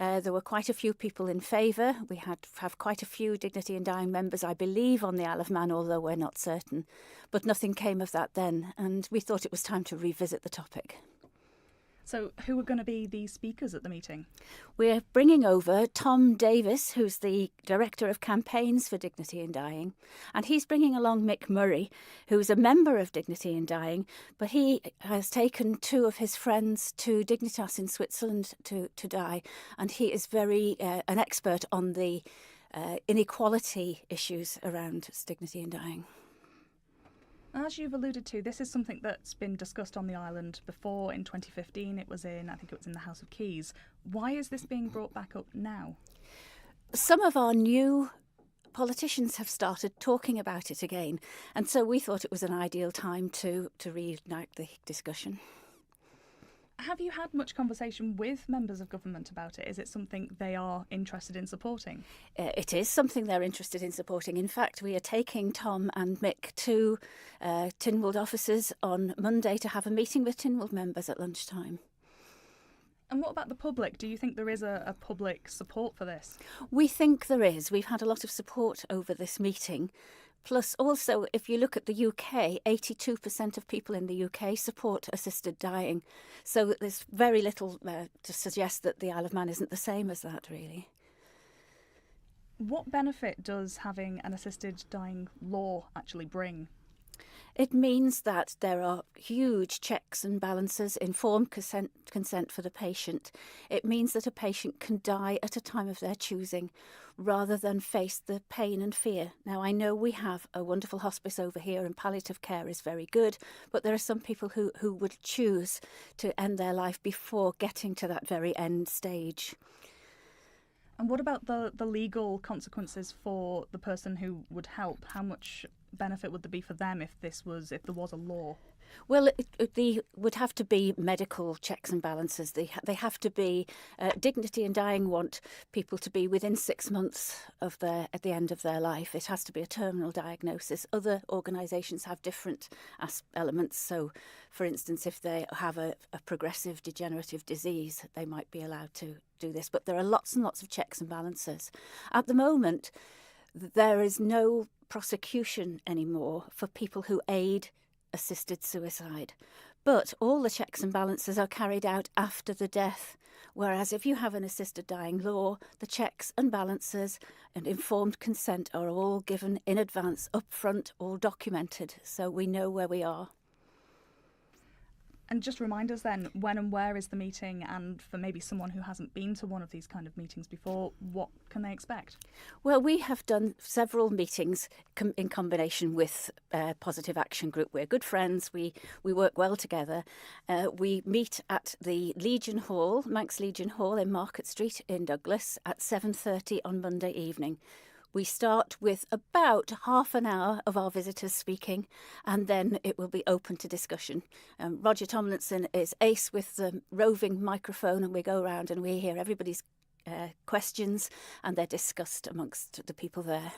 There were quite a few people in favour. We have quite a few Dignity in Dying members, I believe, on the Isle of Man, although we're not certain. But nothing came of that then, and we thought it was time to revisit the topic. So who are going to be the speakers at the meeting? We're bringing over Tom Davis, who's the Director of Campaigns for Dignity in Dying, and he's bringing along Mick Murray, who's a member of Dignity in Dying, but he has taken 2 of his friends to Dignitas in Switzerland to die, and he is very an expert on the inequality issues around dignity in dying. As you've alluded to, this is something that's been discussed on the island before. In 2015, I think it was in the House of Keys. Why is this being brought back up now? Some of our new politicians have started talking about it again, and so we thought it was an ideal time to reignite the discussion. Have you had much conversation with members of government about it? Is it something they are interested in supporting? It is something they're interested in supporting. In fact, we are taking Tom and Mick to Tynwald offices on Monday to have a meeting with Tynwald members at lunchtime. And what about the public? Do you think there is a public support for this? We think there is. We've had a lot of support over this meeting. Plus, also, if you look at the UK, 82% of people in the UK support assisted dying. So there's very little to suggest that the Isle of Man isn't the same as that, really. What benefit does having an assisted dying law actually bring? It means that there are huge checks and balances, informed consent for the patient. It means that a patient can die at a time of their choosing rather than face the pain and fear. Now, I know we have a wonderful hospice over here and palliative care is very good, but there are some people who would choose to end their life before getting to that very end stage. And what about the legal consequences for the person who would help? How much benefit would there be for them if there was a law? Well, they would have to be medical checks and balances. They have to be Dignity in Dying want people to be within 6 months at the end of their life. It has to be a terminal diagnosis. Other organisations have different elements. So, for instance, if they have a progressive degenerative disease, they might be allowed to do this. But there are lots and lots of checks and balances. At the moment, there is no prosecution anymore for people who aid assisted suicide. But all the checks and balances are carried out after the death. Whereas if you have an assisted dying law, the checks and balances and informed consent are all given in advance, up front, all documented, so we know where we are. And just remind us then, when and where is the meeting? And for maybe someone who hasn't been to one of these kind of meetings before, what can they expect? Well, we have done several meetings in combination with Positive Action Group. We're good friends. We work well together. We meet at the Legion Hall, Manx Legion Hall in Market Street in Douglas at 7:30 on Monday evening. We start with about half an hour of our visitors speaking, and then it will be open to discussion. Roger Tomlinson is ace with the roving microphone, and we go around and we hear everybody's questions, and they're discussed amongst the people there.